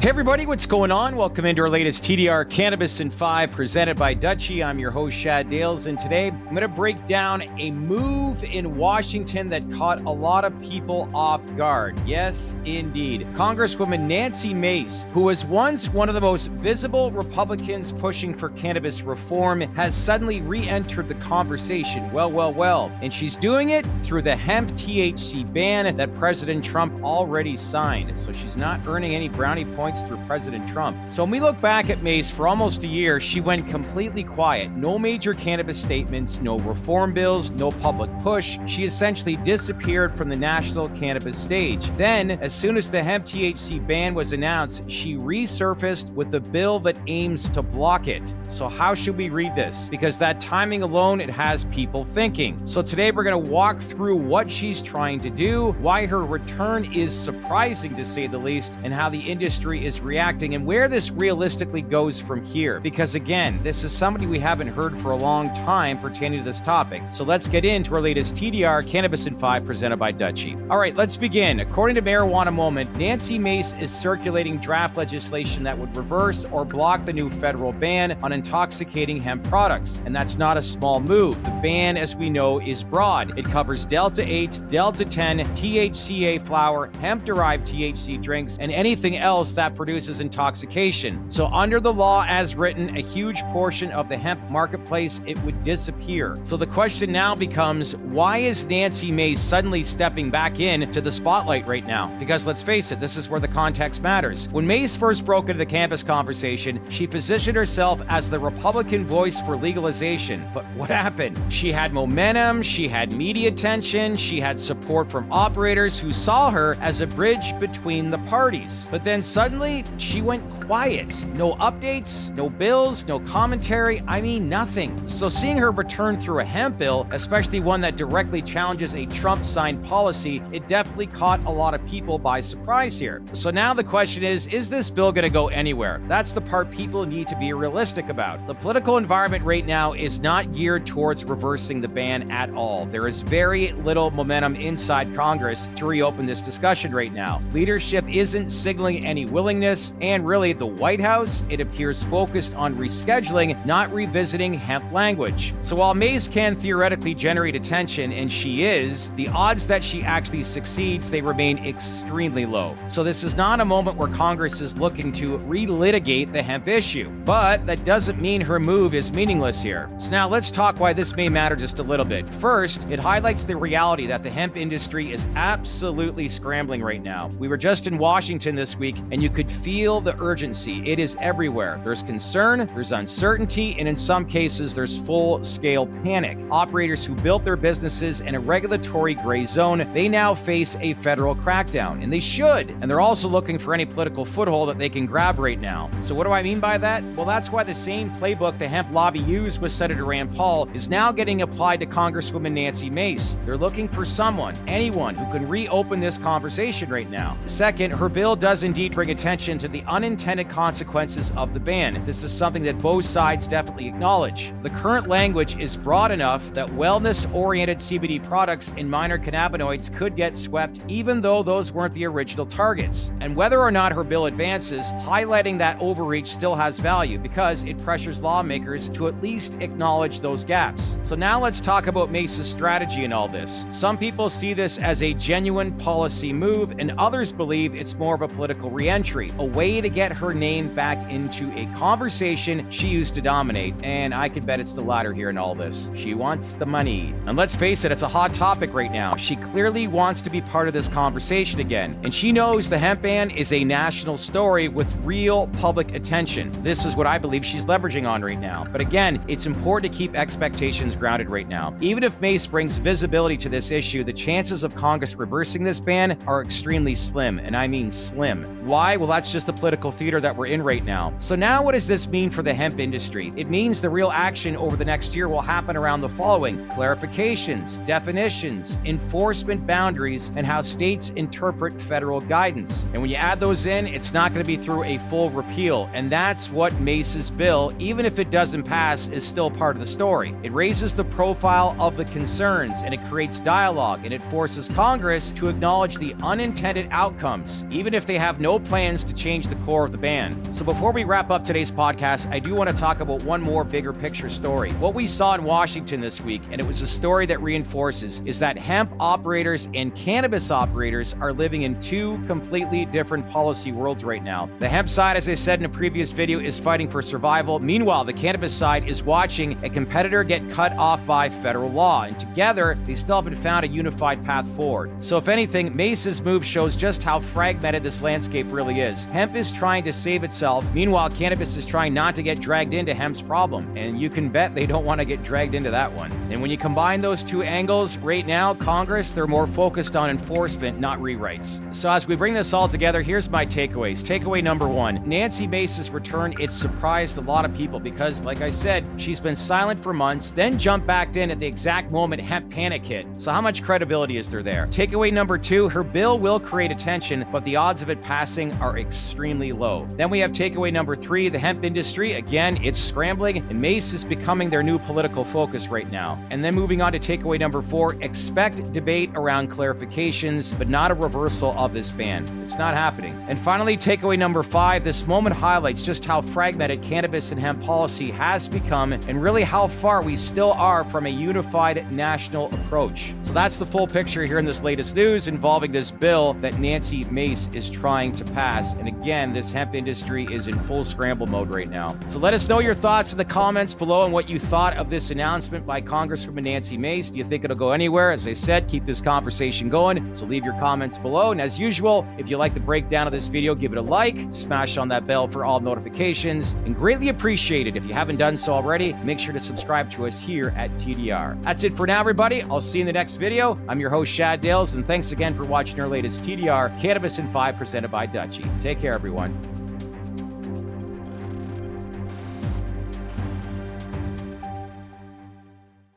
Hey everybody, what's going on? Welcome into our latest TDR Cannabis in 5 presented by Dutchie. I'm your host, Shad Dales, and today I'm going to break down a move in Washington that caught a lot of people off guard. Yes, indeed. Congresswoman Nancy Mace, who was once one of the most visible Republicans pushing for cannabis reform, has suddenly re-entered the conversation. Well. And she's doing it through the hemp-THC ban that President Trump already signed. So she's not earning any brownie points through President Trump. So when we look back at Mace for almost a year, she went completely quiet. No major cannabis statements, no reform bills, no public push. She essentially disappeared from the national cannabis stage. Then, as soon as the hemp-THC ban was announced, she resurfaced with a bill that aims to block it. So how should we read this? Because that timing alone, it has people thinking. So today we're going to walk through what she's trying to do, why her return is surprising to say the least, and how the industry is reacting and where this realistically goes from here. Because again, this is somebody we haven't heard for a long time pertaining to this topic. So let's get into our latest TDR Cannabis in 5 presented by Dutchie. All right, let's begin. According to Marijuana Moment, Nancy Mace is circulating draft legislation that would reverse or block the new federal ban on intoxicating hemp products. And that's not a small move. The ban, as we know, is broad. It covers Delta 8, Delta 10, THCA flower, hemp-derived THC drinks, and anything else that produces intoxication. So under the law as written, a huge portion of the hemp marketplace, it would disappear. So the question now becomes, why is Nancy Mace suddenly stepping back into the spotlight right now? Because let's face it, this is where the context matters. When Mace first broke into the campus conversation, she positioned herself as the Republican voice for legalization. But what happened? She had momentum, she had media attention, she had support from operators who saw her as a bridge between the parties. But then suddenly, she went quiet. No updates, no bills, no commentary. I mean, nothing. So seeing her return through a hemp bill, especially one that directly challenges a Trump-signed policy, it definitely caught a lot of people by surprise here. So now the question is this bill going to go anywhere? That's the part people need to be realistic about. The political environment right now is not geared towards reversing the ban at all. There is very little momentum inside Congress to reopen this discussion right now. Leadership isn't signaling any willingness, and really the White House, it appears focused on rescheduling, not revisiting hemp language. So while Mace can theoretically generate attention, and she is, the odds that she actually succeeds, they remain extremely low. So this is not a moment where Congress is looking to relitigate the hemp issue, but that doesn't mean her move is meaningless here. So now let's talk why this may matter just a little bit. First, it highlights the reality that the hemp industry is absolutely scrambling right now. We were just in Washington this week, and you could feel the urgency. It is everywhere. There's concern, there's uncertainty, and in some cases, there's full-scale panic. Operators who built their businesses in a regulatory gray zone, they now face a federal crackdown, and they should. And they're also looking for any political foothold that they can grab right now. So what do I mean by that? Well, that's why the same playbook the hemp lobby used with Senator Rand Paul is now getting applied to Congresswoman Nancy Mace. They're looking for someone, anyone, who can reopen this conversation right now. Second, her bill does indeed bring attention to the unintended consequences of the ban. This is something that both sides definitely acknowledge. The current language is broad enough that wellness-oriented CBD products and minor cannabinoids could get swept even though those weren't the original targets. And whether or not her bill advances, highlighting that overreach still has value because it pressures lawmakers to at least acknowledge those gaps. So now let's talk about Mace's strategy in all this. Some people see this as a genuine policy move, and others believe it's more of a political re-entry, a way to get her name back into a conversation she used to dominate. And I could bet it's the latter here in all this. She wants the money. And let's face it, it's a hot topic right now. She clearly wants to be part of this conversation again. And she knows the hemp ban is a national story with real public attention. This is what I believe she's leveraging on right now. But again, it's important to keep expectations grounded right now. Even if Mace brings visibility to this issue, the chances of Congress reversing this ban are extremely slim. And I mean slim. Why? Well, that's just the political theater that we're in right now. So now what does this mean for the hemp industry? It means the real action over the next year will happen around the following: clarifications, definitions, enforcement boundaries, and how states interpret federal guidance. And when you add those in, it's not going to be through a full repeal. And that's what Mace's bill, even if it doesn't pass, is still part of the story. It raises the profile of the concerns, and it creates dialogue, and it forces Congress to acknowledge the unintended outcomes, even if they have no plans plans to change the core of the ban. So before we wrap up today's podcast, I do want to talk about one more bigger picture story. What we saw in Washington this week, and it was a story that reinforces, is that hemp operators and cannabis operators are living in two completely different policy worlds right now. The hemp side, as I said in a previous video, is fighting for survival. Meanwhile, the cannabis side is watching a competitor get cut off by federal law, and together they still haven't found a unified path forward. So if anything, Mace's move shows just how fragmented this landscape really is. Hemp is trying to save itself. Meanwhile, cannabis is trying not to get dragged into hemp's problem. And you can bet they don't want to get dragged into that one. And when you combine those two angles, right now, Congress, they're more focused on enforcement, not rewrites. So as we bring this all together, here's my takeaways. Takeaway number one, Nancy Mace's return, it surprised a lot of people because, like I said, she's been silent for months, then jumped back in at the exact moment hemp panic hit. So how much credibility is there there? Takeaway number two, her bill will create attention, but the odds of it passing are extremely low. Then we have takeaway number three, the hemp industry, again, it's scrambling, and Mace is becoming their new political focus right now. And then moving on to takeaway number four, expect debate around clarifications, but not a reversal of this ban. It's not happening. And finally, takeaway number five, this moment highlights just how fragmented cannabis and hemp policy has become and really how far we still are from a unified national approach. So that's the full picture here in this latest news involving this bill that Nancy Mace is trying to pass. And again, this hemp industry is in full scramble mode right now. So let us know your thoughts in the comments below and what you thought of this announcement by Congresswoman Nancy Mace. Do you think it'll go anywhere? As I said, keep this conversation going. So leave your comments below. And as usual, if you like the breakdown of this video, give it a like, smash on that bell for all notifications, and greatly appreciate it. If you haven't done so already, make sure to subscribe to us here at TDR. That's it for now, everybody. I'll see you in the next video. I'm your host, Shad Dales, and thanks again for watching our latest TDR Cannabis in 5 presented by Dutchie. Take care, everyone.